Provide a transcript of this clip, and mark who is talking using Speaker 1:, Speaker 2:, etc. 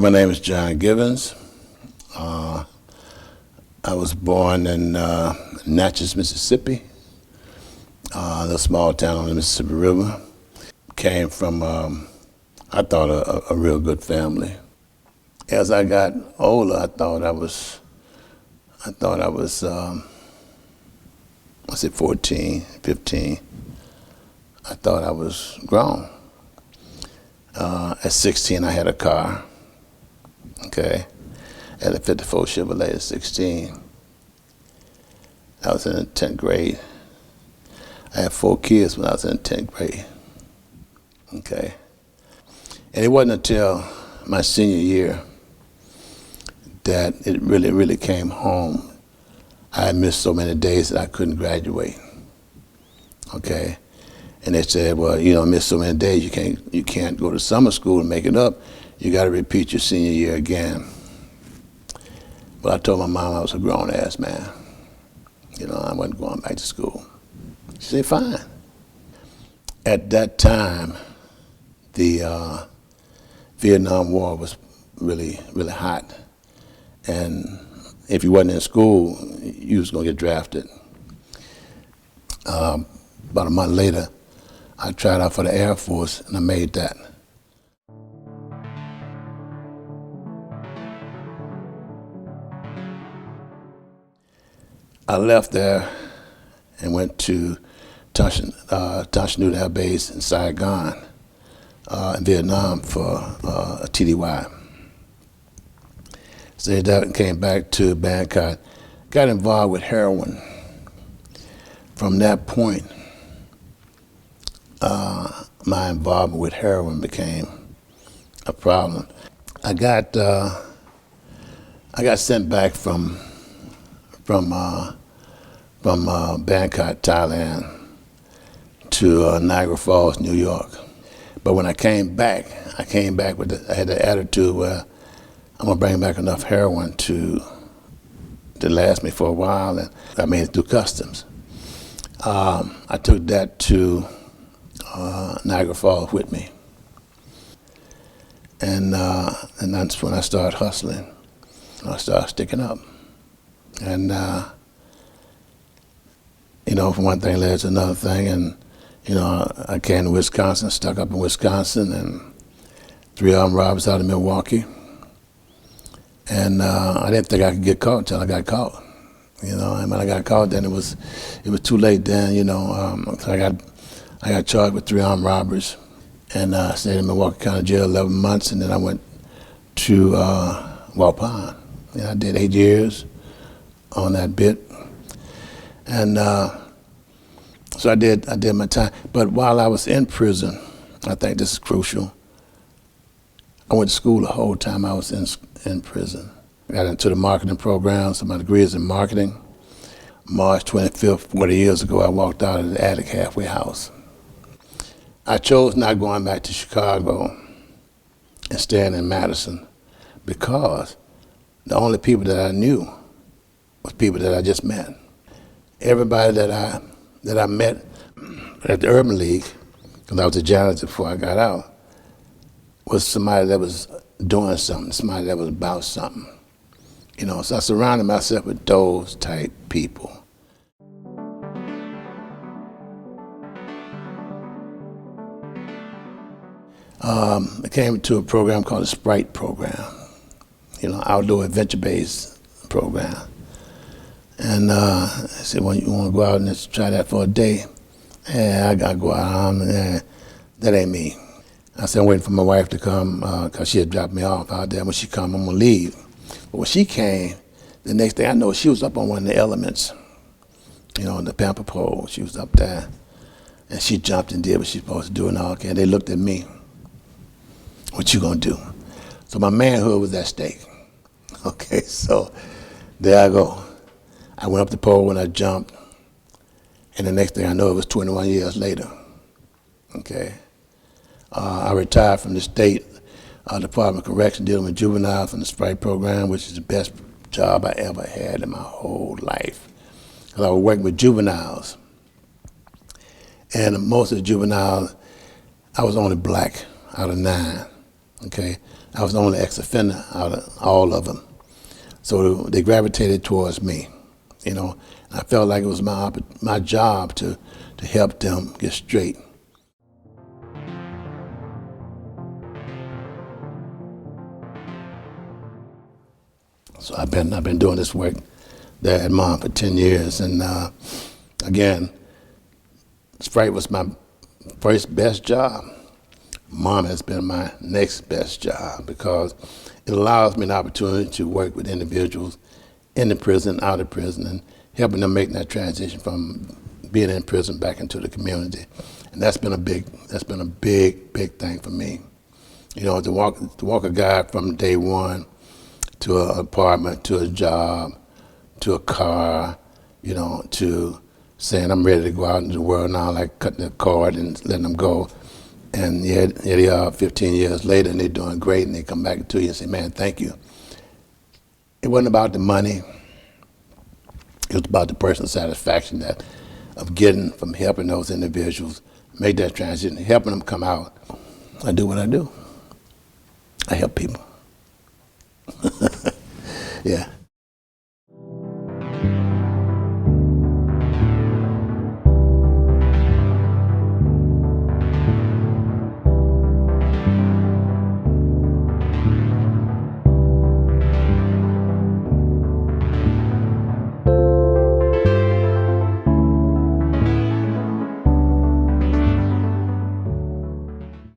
Speaker 1: My name is John Givens. I was born in Natchez, Mississippi, a little small town on the Mississippi River. Came from, I thought, a real good family. As I got older, I said 14, 15. I thought I was grown. At 16, I had a car. Okay, I had a 54 Chevrolet at 16. I was in the 10th grade. I had 4 kids when I was in the 10th grade. Okay, and it wasn't until my senior year that it really came home. I had missed so many days that I couldn't graduate. Okay, and they said, well, you know, missed so many days, you can't go to summer school and make it up. You got to repeat your senior year again. But I told my mom I was a grown-ass man. You know, I wasn't going back to school. She said, fine. At that time, the Vietnam War was really hot. And if you wasn't in school, you was going to get drafted. About a month later, I tried out for the Air Force, and I made that. I left there and went to Tan Son Nhut Air Base in Saigon, in Vietnam for a TDY. Stayed there and came back to Bangkok, got involved with heroin. From that point, my involvement with heroin became a problem. I got sent back from Bangkok, Thailand, to Niagara Falls, New York. But when I came back I had the attitude where I'm gonna bring back enough heroin to last me for a while, and I made it through customs. I took that to Niagara Falls with me, and that's when I started hustling. I started sticking up. And, you know, from one thing led to another thing, and, you know, I came to Wisconsin, stuck up in Wisconsin, and 3 armed robbers out of Milwaukee. And I didn't think I could get caught until I got caught. You know, and when I got caught, then it was too late then, you know. I got charged with 3 armed robberies, and stayed in Milwaukee County Jail 11 months, and then I went to Waupun. And I did 8 years on that bit, and so I did my time. But while I was in prison, I think this is crucial, I went to school the whole time I was in prison. I got into the marketing program, so my degree is in marketing. March 25th, 40 years ago, I walked out of the attic halfway house. I chose not going back to Chicago and staying in Madison because the only people that I knew was people that I just met. Everybody that I met at the Urban League, because I was a janitor before I got out, was somebody that was doing something, somebody that was about something. You know, so I surrounded myself with those type people. I came to a program called the Sprite program, you know, outdoor adventure-based program. And I said, well, you want to go out and just try that for a day? Yeah, I got to go out. That ain't me. I said, I'm waiting for my wife to come because she had dropped me off out there. When she come, I'm going to leave. But when she came, the next thing I know, she was up on one of the elements, you know, on the Pampa pole. She was up there. And she jumped and did what she's supposed to do and all. Okay, and they looked at me. What you going to do? So my manhood was at stake. Okay, so there I go. I went up the pole when I jumped, and the next thing I know, it was 21 years later. Okay, I retired from the state Department of Correction dealing with juveniles from the Sprite program, which is the best job I ever had in my whole life. Because I was working with juveniles, and most of the juveniles, I was only black out of 9. Okay, I was the only ex-offender out of all of them. So they gravitated towards me, you know. And I felt like it was my job to help them get straight. So I've been doing this work there at Mom for 10 years, and again, Sprite was my first best job. Mom has been my next best job because it allows me an opportunity to work with individuals in the prison, out of prison, and helping them make that transition from being in prison back into the community. And that's been a big thing for me. You know, to walk a guy from day one to an apartment, to a job, to a car, you know, to saying I'm ready to go out into the world now, like cutting the cord and letting them go. And yet they are 15 years later, and they're doing great, and they come back to you and say, man, thank you. It wasn't about the money. It was about the personal satisfaction of getting from helping those individuals make that transition, helping them come out. I do what I do. I help people. Yeah.